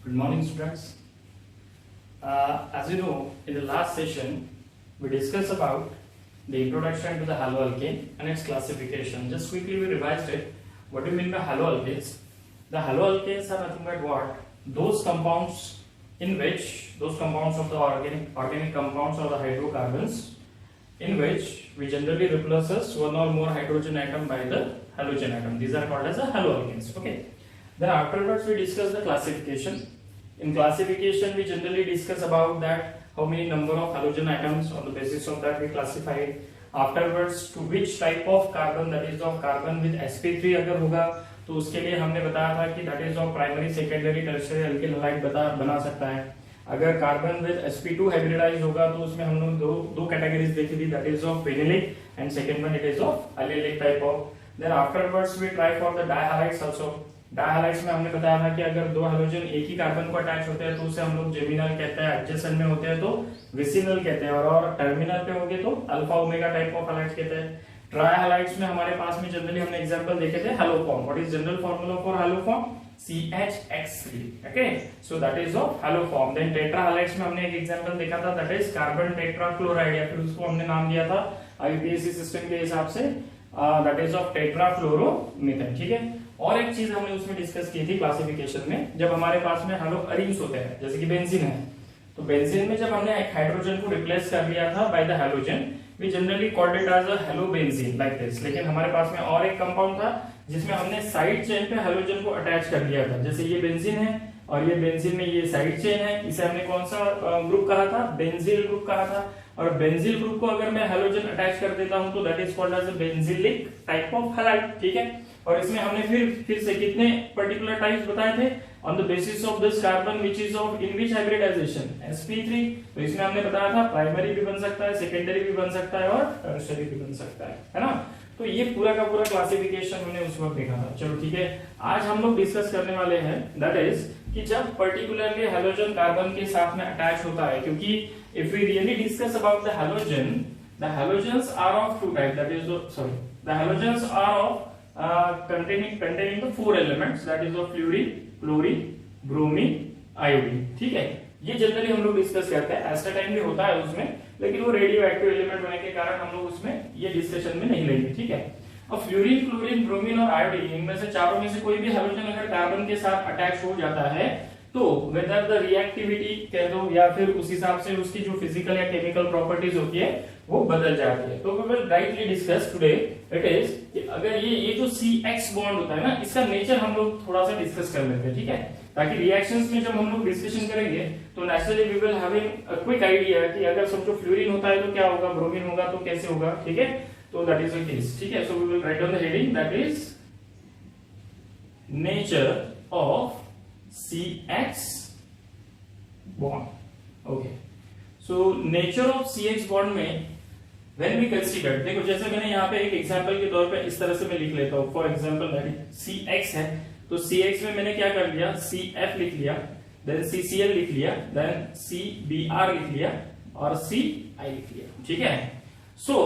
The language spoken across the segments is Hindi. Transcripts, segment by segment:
Good morning, students. As you know, in the last session, we discussed about the introduction to the haloalkane and its classification. Just quickly we revised it. What do you mean by haloalkanes? The haloalkanes are nothing but what? Those compounds in which, those compounds of the organic compounds or the hydrocarbons, in which we generally replaces one or more hydrogen atom by the halogen atom. These are called as the haloalkanes. Okay. Then afterwards we discuss the classification. In classification we generally discuss about that how many number of halogen atoms, on the basis of that we classify it. Afterwards to which type of carbon, that is of carbon with sp3 अगर होगा तो उसके लिए हमने बताया था कि that is of primary, secondary, tertiary alkyl halide बना सकता है. अगर कार्बन विद sp2 हाइब्रिडाइज होगा तो उसमें हम लोग दो कैटेगरीज देखी थी, that is of phenylic and second one it is of allylic type of. Then afterwards we try for the dihalides also. डायहालाइड्स में हमने बताया था कि अगर दो हाइड्रोजन एक ही कार्बन को अटैच होते हैं तो उसे हम लोग जेमिनल कहते हैं, एडजेसेंट में होते हैं तो विसिनल कहते हैं, और टर्मिनल पे होंगे तो अल्फा ओमेगा टाइप ऑफ हाइलाइड्स कहते हैं. ट्राइहालाइड्स में हमारे पास में जनरली हमने एग्जांपल देखे थे haloform. What is general formula for haloform? CHX3. Okay, so that is of haloform. Then tetrahalides में हमने एक एग्जांपल देखा था, दैट इज कार्बन टेट्राक्लोराइड, या फिर उसको हमने नाम दिया था IUPAC सिस्टम के हिसाब से, दैट इज ऑफ टेट्राफ्लोरोमीथेन. ठीक है. और एक चीज हमने उसमें डिस्कस की थी क्लासिफिकेशन में, जब हमारे पास में हेलो अरीन्स होते हैं, जैसे कि बेंजीन है, तो बेंजीन में जब हमने एक हाइड्रोजन को रिप्लेस कर लिया था by the halogen, we generally called it as a halobenzene like this. लेकिन हमारे पास में और एक कंपाउंड था जिसमें हमने साइड चेन पे हैलोजन को अटैच कर लिया था. जैसे ये बेंजीन है और ये बेंजीन में ये साइड चेन है, इसे हमने कौन सा ग्रुप कहा था? बेंजील ग्रुप कहा था. और बेंजील ग्रुप को अगर मैं हैलोजन अटैच कर देता हूं तो that is called as a benzylic type of halide. ठीक है. और इसमें हमने फिर से कितने पर्टिकुलर टाइप्स बताए थे? On the basis of this carbon which is of in which hybridization? sp3. तो इसमें हमने बताया था प्राइमरी भी बन सकता है, सेकेंडरी भी बन सकता है और टर्शियरी भी बन सकता है ना. तो ये पूरा का पूरा क्लासिफिकेशन हमने उस वक्त देखा था. चलो ठीक है, आज हम लोग डिस्कस करने वाले हैं दैट इज कि जब पर्टिकुलरली हैलोजन कार्बन के साथ में अटैच होता है, क्योंकि if we really discuss about the halogen, the halogens are of two type, that is the halogens are of containing the four elements, that is of fluorine, chlorine, bromine, iodine. ठीक है. ये जनरली हम लोग डिस्कस करते हैं, एस्टाटाइन भी होता है उसमें, लेकिन वो रेडियो एक्टिव एलिमेंट होने के कारण हम लोग उसमें ये डिस्कशन में नहीं लेंगे. ठीक है. अब फ्लोरीन, क्लोरीन, ब्रोमीन और आयोडीन, इनमें से चारों में से कोई भी हाइड्रोजन अगर कार्बन के साथ अटैच हो जाता है तो वेदर द रिएक्टिविटी कह दो या फिर उस हिसाब से उसकी जो फिजिकल या केमिकल प्रॉपर्टीज होती है वो बदल जाती है. तो we will rightly discuss today it is कि अगर ये जो CX बॉन्ड होता है ना, इसका नेचर हम लोग थोड़ा सा डिस्कस कर लेते हैं. ठीक है. ताकि रिएक्शंस में जब हम लोग डिस्कशन करेंगे तो naturally we will having a quick idea कि अगर समझो फ्लोरीन होता है तो क्या होगा, ब्रोमीन होगा तो कैसे होगा. ठीक है. तो दैट इज द केस. ठीक है. So we will write on the heading that is nature of CX bond. Okay. So nature of CX bond में when we consider, देखो जैसे मैंने यहाँ पे एक एग्जांपल के तौर पे इस तरह से मैं लिख लेता हूँ. फॉर एग्जांपल CX है तो CX में मैंने क्या कर लिया? CF लिख लिया, देन CCl लिख लिया, देन CBr लिख लिया और CI लिख लिया. ठीक है. So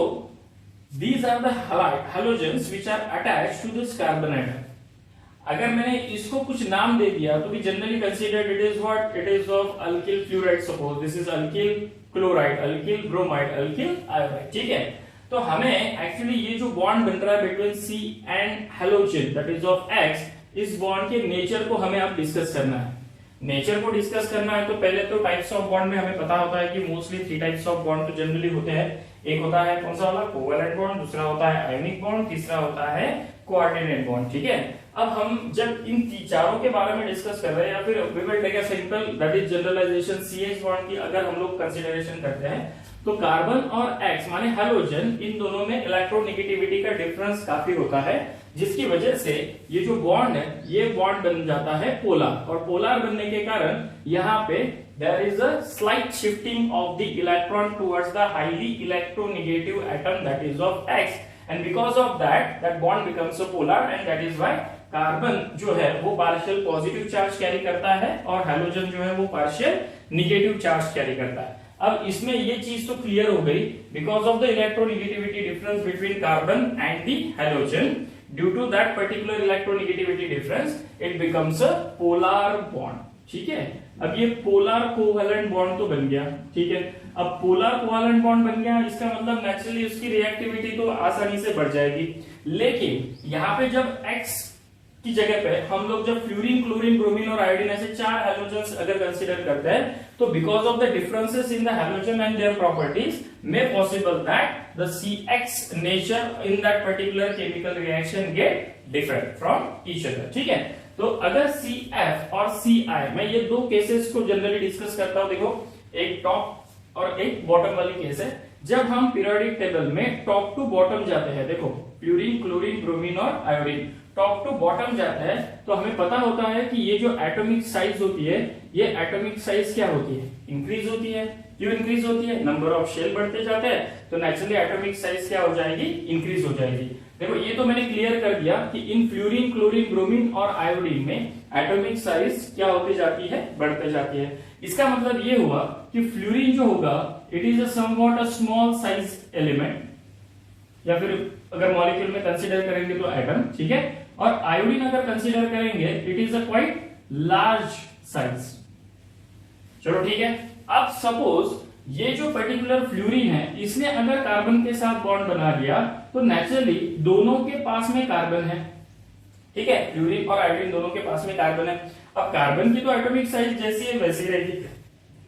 these are the halogens which are attached to this carbon atom. अगर मैंने इसको कुछ नाम दे दिया तो भी generally considered it is what? It is of alkyl fluoride. Suppose this is alkyl chloride, alkyl bromide, alkyl iodide. ठीक है. तो हमें एक्चुअली ये जो बॉन्ड बन रहा है between C and halogen that is of X, इस बॉन्ड के नेचर को हमें अब डिस्कस करना है. नेचर को डिस्कस करना है तो पहले तो टाइप्स ऑफ बॉन्ड में हमें पता होता है कि मोस्टली 3 टाइप्स ऑफ बॉन्ड तो जनरली होते हैं. एक होता है कौन सा वाला? कोवैलेंट बॉन्ड, दूसरा होता है आयनिक बॉन्ड, तीसरा होता है कोऑर्डिनेट बॉन्ड. ठीक है. अब हम जब इन चारों के बारे में डिस्कस कर रहे हैं या फिर we will take a simple that is generalization CH bond की अगर हम लोग कंसीडरेशन करते हैं तो कार्बन और X माने हैलोजन, इन दोनों में इलेक्ट्रोनेगेटिविटी का डिफरेंस काफी होता है, जिसकी वजह से ये जो बॉन्ड है ये बॉन्ड बन जाता है पोलर. और पोलर बनने के कारण यहाँ पे there is a slight shifting of the electron towards the highly electronegative atom that is of X, and because of that bond becomes a polar, and that is why carbon जो है वो पार्शियल पॉजिटिव चार्ज कैरी करता है और हैलोजन जो है वो पार्शियल निगेटिव चार्ज कैरी करता है. अब इसमें ये चीज तो क्लियर हो गई, because of the electronegativity difference between carbon and the halogen, due to that particular electronegativity difference it becomes a polar bond. ठीक है। अब ये पोलर कोवैलेंट बॉन्ड तो बन गया, ठीक है। अब पोलर कोवैलेंट बॉन्ड बन गया, इसका मतलब नेचुरली उसकी रिएक्टिविटी तो आसानी से बढ़ जाएगी। लेकिन यहाँ पे जब X की जगह पे हम लोग जब फ्लोरीन, क्लोरीन, ब्रोमीन और आयोडीन ऐसे 4 हैलोजन्स अगर कंसीडर करते हैं, तो because of the differences in the halogen and their properties may possible that the CX nature in that particular chemical reaction get different from each other, ठीक है। तो अगर CF और CI, मैं ये दो केसेस को जनरली डिस्कस करता हूं। देखो, एक टॉप और एक बॉटम वाली केस है। जब हम पीरियोडिक टेबल में टॉप टू बॉटम जाते हैं, देखो फ्लोरीन, क्लोरीन, ब्रोमीन और आयोडीन टॉप टू बॉटम जाता है, तो हमें पता होता है कि ये जो एटॉमिक साइज होती है, ये एटॉमिक साइज क्या होती है, इंक्रीज होती है। क्यों इंक्रीज होती है? नंबर ऑफ शेल बढ़ते जाते हैं, तो नेचुरली एटॉमिक साइज क्या हो जाएगी, इंक्रीज हो जाएगी। देखो, ये तो मैंने क्लियर कर दिया कि इन फ्लोरीन, क्लोरीन, ब्रोमीन और आयोडीन में एटॉमिक साइज क्या होती जाती है, बढ़ते जाती है। इसका मतलब ये हुआ कि फ्लोरीन जो होगा, it is a somewhat a small size element, या फिर अगर मॉलिक्यूल में कंसीडर करेंगे तो एटम, ठीक है। और आयोडीन अगर कंसीडर करेंगे, it is a quite large size. चलो ठीक है। अब सपोज ये जो पर्टिकुलर फ्लोरीन है, इसने अगर कार्बन के साथ बॉन्ड बना लिया, तो नेचुरली दोनों के पास में कार्बन है, ठीक है। फ्लोरीन और आयोडीन दोनों के पास में कार्बन है। अब कार्बन की तो एटॉमिक साइज जैसी है वैसी रहेगी,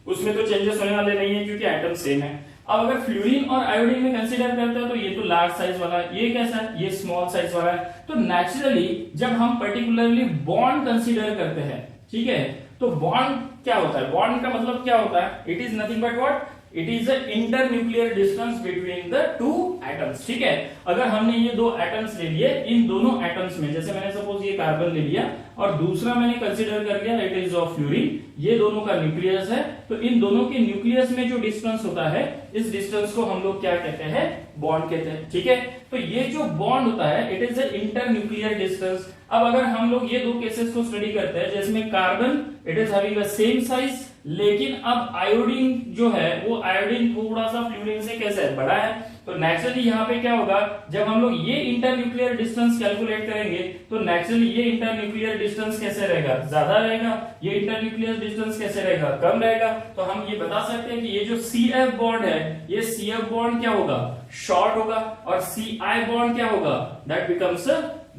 उसमें तो चेंजेस होने वाले नहीं है क्योंकि एटम सेम है। अब अगर फ्लोरीन और आयोडीन में कंसीडर करते हैं, तो ये तो लार्ज साइज वाला है, ये कैसा है, ये स्मॉल साइज वाला है। तो नेचुरली जब हम पर्टिकुलरली बॉन्ड कंसीडर करते हैं, ठीक है, तो बॉन्ड क्या होता है, बॉन्ड का मतलब क्या होता है, it is nothing but what, it is the internuclear distance between the two atoms, ठीक है। अगर हमने ये दो एटम्स ले लिए, इन दोनों एटम्स में, जैसे मैंने सपोज ये कार्बन ले लिया और दूसरा मैंने कंसीडर कर लिया इट इज ऑफ फ्लोरीन, ये दोनों का न्यूक्लियस है, तो इन दोनों के न्यूक्लियस में जो डिस्टेंस होता है, इस डिस्टेंस को हम लोग क्या कहते हैं, बॉन्ड कहते हैं, ठीक है। तो ये जो बॉन्ड होता है, it is the internuclear distance. अब अगर हम लोग ये दो केसेस को स्टडी करते हैं, जिसमें carbon it is having the same size, लेकिन अब आयोडीन जो है, वो आयोडीन थोड़ा सा फ्लोरीन से कैसे है, बड़ा है, तो नेचुरली यहाँ पे क्या होगा, जब हम लोग ये इंटरन्यूक्लियर डिस्टेंस कैलकुलेट करेंगे, तो नेचुरली ये इंटरन्यूक्लियर डिस्टेंस कैसे रहेगा, ज्यादा रहेगा, ये इंटरन्यूक्लियर डिस्टेंस कैसे रहेगा, कम रहेगा। तो हम ये बता सकते हैं कि ये जो CF बॉन्ड है, ये CF बॉन्ड क्या होगा, शॉर्ट होगा, और CI बॉन्ड क्या होगा, दैट बिकम्स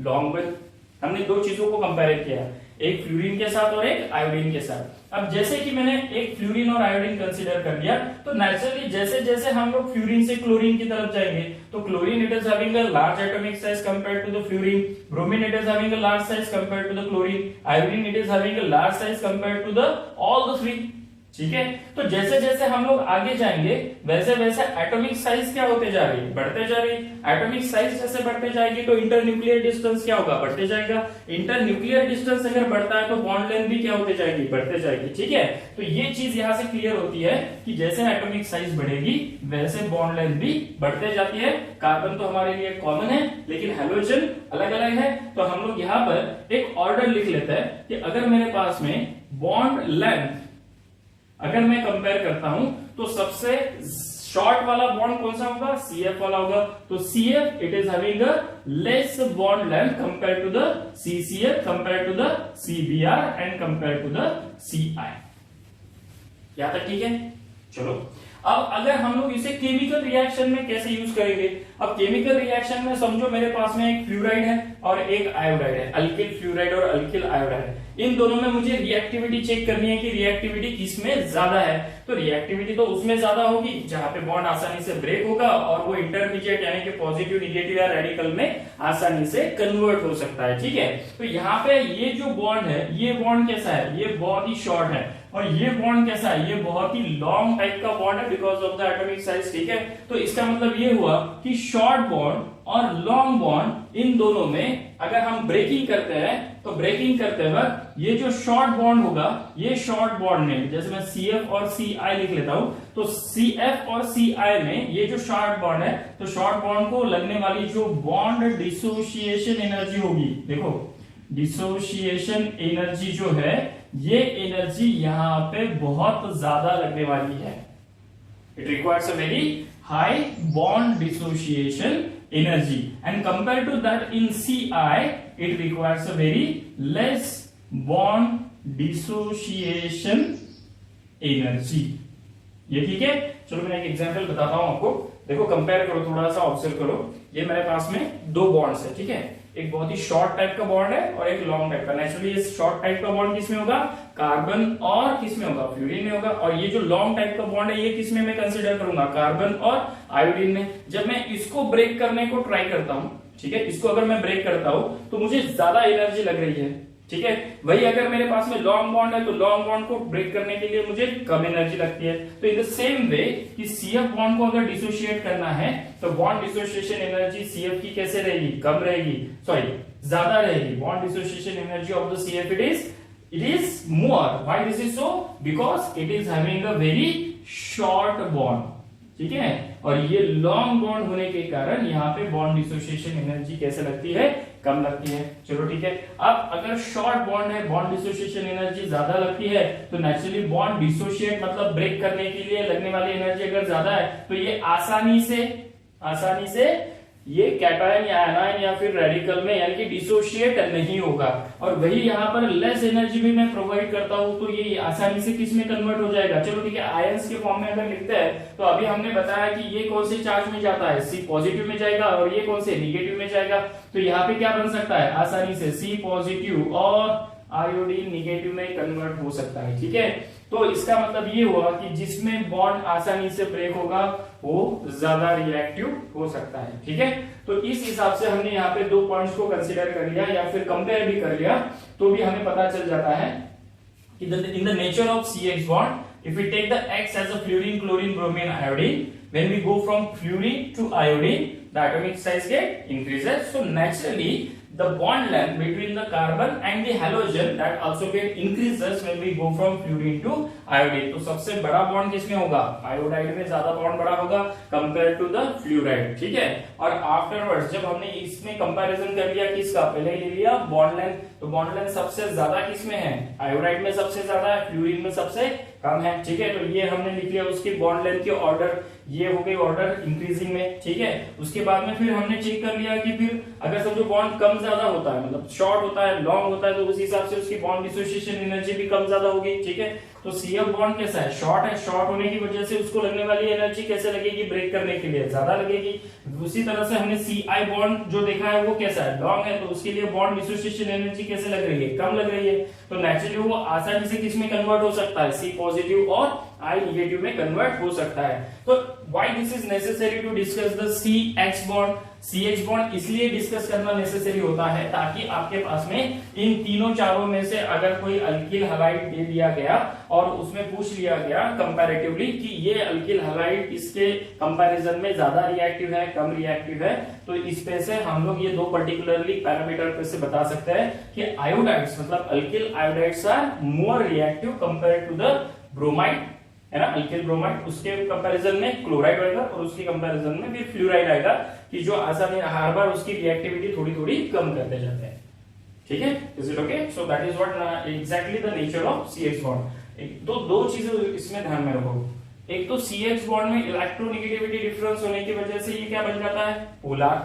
लॉन्ग वन। हमने दो चीजों को कंपेयर किया, एक फ्लोरीन के साथ और एक आयोडीन के साथ। अब जैसे कि मैंने एक फ्लोरीन और आयोडीन कंसीडर कर लिया, तो नेचुरली जैसे जैसे हम लोग फ्लोरीन से क्लोरीन की तरफ जाएंगे, तो chlorine it is having a large atomic size compared to the fluorine, bromine it is having a large size compared to the chlorine, iodine it is having a large size compared to the all the three, ठीक है। तो जैसे जैसे हम लोग आगे जाएंगे, वैसे वैसे एटॉमिक साइज क्या होते जा रही है, बढ़ते जा रही है। एटॉमिक साइज जैसे बढ़ते जाएगी, तो इंटरन्यूक्लियर डिस्टेंस क्या होगा, बढ़ते जाएगा। इंटरन्यूक्लियर डिस्टेंस अगर बढ़ता है, तो बॉन्ड लेंथ भी क्या होते जाएगी, बढ़ते जाएगी, ठीक है। तो ये चीज यहाँ से क्लियर होती है कि जैसे एटॉमिक साइज बढ़ेगी, वैसे बॉन्ड लेंथ भी बढ़ते जाती है। कार्बन तो हमारे लिए कॉमन है, लेकिन हैलोजन अलग अलग है। तो हम लोग यहाँ पर एक ऑर्डर लिख लेते हैं कि अगर मेरे पास में बॉन्ड लेंथ अगर मैं कंपेयर करता हूं, तो सबसे शॉर्ट वाला बॉन्ड कौन सा होगा, CF वाला होगा। तो CF it is having a less bond length compare to the CCF, compare to the CBr and compare to the CI। यहां तक ठीक है। चलो, अब अगर हम लोग इसे केमिकल रिएक्शन में कैसे यूज करेंगे। अब केमिकल रिएक्शन में समझो मेरे पास में एक फ्लोराइड है और एक आयोडाइड है, अल्किल फ्लोराइड और अल्किल आयोडाइड। इन दोनों में मुझे रिएक्टिविटी चेक करनी है कि रिएक्टिविटी किसमें ज्यादा है। तो रिएक्टिविटी तो उसमें ज्यादा होगी जहां पे बॉन्ड आसानी से ब्रेक होगा और वो इंटरमीडिएट यानी कि पॉजिटिव, निगेटिव या रेडिकल में आसानी से कन्वर्ट हो सकता है, ठीक है। तो यहाँ पे ये जो बॉन्ड है, ये बॉन्ड कैसा है, ये बहुत ही शॉर्ट है, और ये बॉन्ड कैसा है, ये बहुत ही लॉन्ग टाइप का बॉन्ड है because of the atomic size, ठीक है। तो इसका मतलब ये हुआ कि शॉर्ट बॉन्ड और लॉन्ग बॉन्ड, इन दोनों में अगर हम ब्रेकिंग करते हैं, तो ब्रेकिंग करते वक्त ये जो शॉर्ट बॉन्ड होगा, ये शॉर्ट बॉन्ड में, जैसे मैं CF और CI लिख लेता हूं, तो CF और CI में ये जो शॉर्ट बॉन्ड है, तो शॉर्ट बॉन्ड को लगने वाली जो बॉन्ड डिसोसिएशन एनर्जी होगी, देखो डिसोसिएशन एनर्जी जो है, ये एनर्जी यहां पे बहुत ज्यादा लगने वाली है। It requires a very high bond dissociation energy, and compared to that in CI it requires a very less bond dissociation energy. ये ठीक है। चलो मैं एक एग्जांपल बताता हूं आपको। देखो कंपेयर करो, थोड़ा सा ऑब्जर्व करो। ये मेरे पास में दो बॉन्ड्स है, ठीक है। एक बहुत ही शॉर्ट टाइप का बॉन्ड है और एक लॉन्ग टाइप का। नेचुरली ये शॉर्ट टाइप का बॉन्ड किसमें होगा? कार्बन और किसमें होगा? फ्लोरीन में होगा। और ये जो लॉन्ग टाइप का बॉन्ड है ये किसमें मैं कंसीडर करूंगा? कार्बन और आयोडीन में। जब मैं इसको ब्रेक करने को ट्राई करता हूं, ठीक है, इसको अगर मैं ब्रेक करता हूं तो मुझे ज्यादा एनर्जी लग रही है, ठीक है। वही अगर मेरे पास में लॉन्ग बॉन्ड है तो लॉन्ग बॉन्ड को ब्रेक करने के लिए मुझे कम एनर्जी लगती है। तो इन द सेम वे कि CF बॉन्ड को अगर डिसोशिएट करना है तो बॉन्ड डिसोसिएशन एनर्जी CF की कैसे रहेगी? कम रहेगी, सॉरी ज्यादा रहेगी। Bond dissociation energy of the CF it is more. Why this is so? Because it is having a very short bond, ठीक है। और ये लॉन्ग बॉन्ड होने के कारण यहाँ पे बॉन्ड डिसोसिएशन एनर्जी कैसे लगती है? कम लगती है। चलो ठीक है। अब अगर शॉर्ट बॉन्ड है, बॉन्ड डिसोसिएशन एनर्जी ज्यादा लगती है, तो नेचुरली बॉन्ड डिसोशिएट मतलब ब्रेक करने के लिए लगने वाली एनर्जी अगर ज्यादा है तो ये आसानी से ये कैटायन या एनायन या फिर रेडिकल में यानी कि डिसोशिएट नहीं होगा। और वही यहाँ पर लेस एनर्जी भी मैं प्रोवाइड करता हूं तो ये आसानी से किस में कन्वर्ट हो जाएगा? चलो ठीक है, आयंस के फॉर्म में अगर लिखते हैं तो अभी हमने बताया कि ये कौन से चार्ज में जाता है? C पॉजिटिव में जाएगा और ये कौन से? निगेटिव में जाएगा। तो यहाँ पे क्या बन सकता है? आसानी से C पॉजिटिव और आयोडीन निगेटिव में कन्वर्ट हो सकता है, ठीक है। तो इसका मतलब ये हुआ कि जिसमें बॉन्ड आसानी से ब्रेक होगा वो ज्यादा रिएक्टिव हो सकता है, ठीक है। तो इस हिसाब से हमने यहाँ पे दो पॉइंट्स को कंसीडर कर लिया या फिर कंपेयर भी कर लिया, तो भी हमें पता चल जाता है कि in the nature of CH bond if we take the X as a fluorine chlorine bromine iodine, when we go from fluorine to iodine the atomic size get increases. So naturally the bond length between the carbon and the halogen that also get increases when we go from fluorine to iodine। तो सबसे बड़ा बॉन्ड किसमें होगा? आयोडाइड में ज्यादा बॉन्ड बड़ा होगा कंपेयर टू द फ्लूराइड, ठीक है। और आफ्टरवर्ड्स जब हमने इसमें कंपैरिजन कर लिया किसका? पहले ले लिया बॉन्ड लेंथ, तो बॉन्ड लेंथ सबसे ज्यादा किसमें है? आयोडाइड में सबसे ज्यादा है, फ्लूरीन में सबसे कम है, ठीक है। तो ये हमने लिख लिया उसकी बॉन्ड लेंथ के ऑर्डर, ये हो गई ऑर्डर इंक्रीजिंग में, ठीक है। उसके बाद में फिर हमने चेक कर लिया कि फिर अगर समझो बॉन्ड कम ज्यादा होता है, मतलब शॉर्ट होता है, लॉन्ग होता है, तो उस हिसाब से उसकी बॉन्ड डिसोसिएशन एनर्जी भी कम ज्यादा होगी, ठीक है। तो CF बॉन्ड कैसा है? शॉर्ट है। शॉर्ट होने की वजह से उसको लगने वाली एनर्जी कैसे लगेगी? ब्रेक करने के लिए ज्यादा लगेगी। उसी तरह से हमने CI बॉन्ड जो देखा है वो कैसा है? लॉन्ग है, तो उसके लिए बॉन्ड डिसोसिएशन एनर्जी कैसे लग रही है? कम लग रही है। तो नेचुरली वो आसानी से किसमें कन्वर्ट हो सकता है? C पॉजिटिव और I निगेटिव में कन्वर्ट हो सकता है। तो why this is necessary to discuss the CH bond? CH bond इसलिए डिस्कस करना नेसेसरी होता है ताकि आपके पास में इन तीनों चारों में से अगर कोई अल्किल हैलाइड दे दिया गया और उसमें पूछ लिया गया कंपैरेटिवली कि ये अल्किल हैलाइड इसके कंपैरिजन में ज्यादा रिएक्टिव है, कम रिएक्टिव है, तो इस पे से हम लोग ये दो पर्टिकुलरली पैरामीटर पे से बता सकते हैं कि आयोडाइड्स मतलब alkyl iodides are more reactive compare to the bromide, है ना। अल्किल ब्रोमाइड उसके कंपैरिजन में क्लोराइड आएगा और उसके कंपैरिजन में फिर फ्लोराइड आएगा कि जो आसानी हर बार उसकी रिएक्टिविटी थोड़ी थोड़ी कम करते जाते हैं, ठीक है। Is it okay? So that is what exactly the nature of CH bond. तो दो चीजें इसमें ध्यान में रखो। एक तो CH बॉन्ड में इलेक्ट्रोनेगेटिविटी डिफरेंस होने की वजह से ये क्या बन जाता है? पोलर।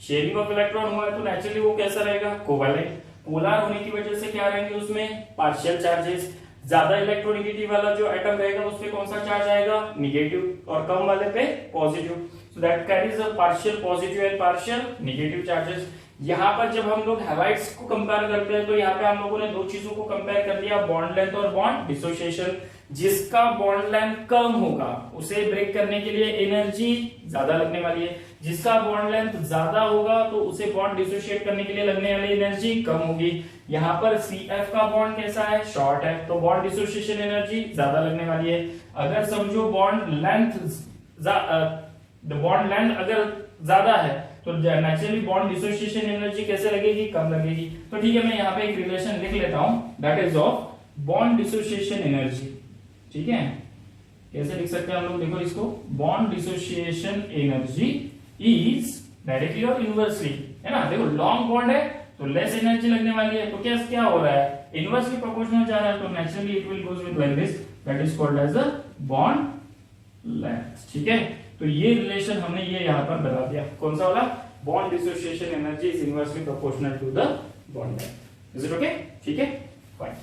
शेयरिंग ऑफ इलेक्ट्रॉन हुआ है तो नेचुरली वो कैसा रहेगा? कोवैलेंट। पोलर होने की वजह से क्या रहेंगे उसमें? Partial charges. ज्यादा इलेक्ट्रोनेगेटिव वाला जो एटम रहेगा उस पे कौन सा चार्ज आएगा? निगेटिव, और कम वाले पे positive. So that carries a partial positive and partial negative charges. यहाँ पर जब हम लोग हैलाइड्स को कंपेयर करते हैं तो यहाँ पे हम लोगों ने दो चीजों को कंपेयर कर दिया, बॉन्ड लेंथ और बॉन्ड डिसोसिएशन। जिसका बॉन्ड लेंथ कम होगा उसे ब्रेक करने के लिए एनर्जी ज्यादा लगने वाली है, जिसका बॉन्ड लेंथ ज्यादा होगा तो उसे बॉन्ड डिसोशिएट करने के लिए लगने वाली एनर्जी कम होगी। यहाँ पर CF का बॉन्ड कैसा है? शॉर्ट है, तो बॉन्ड डिसोसिएशन एनर्जी ज्यादा लगने वाली है। अगर समझो बॉन्ड लेंथ अगर ज्यादा है तो नेचुरली बॉन्ड डिसोसिएशन एनर्जी कैसे लगेगी? कम लगेगी। तो ठीक है, मैं यहाँ पे एक रिलेशन लिख लेता हूं, that is of bond dissociation energy, ठीक है। कैसे लिख सकते हैं हम लोग? देखो इसको, bond dissociation energy is directly और इनवर्सली, है ना। देखो लॉन्ग बॉन्ड है तो लेस एनर्जी लगने वाली है, तो क्या हो रहा है? इनवर्सली प्रोपोर्शनल जा रहा है, तो naturally it will goes with like this, that is called as a bond length, ठीक है। तो ये रिलेशन हमने ये यहां पर बता दिया, कौन सा वाला? Bond dissociation energy is inversely proportional to the bond length. Is it okay? ठीक है, फाइन।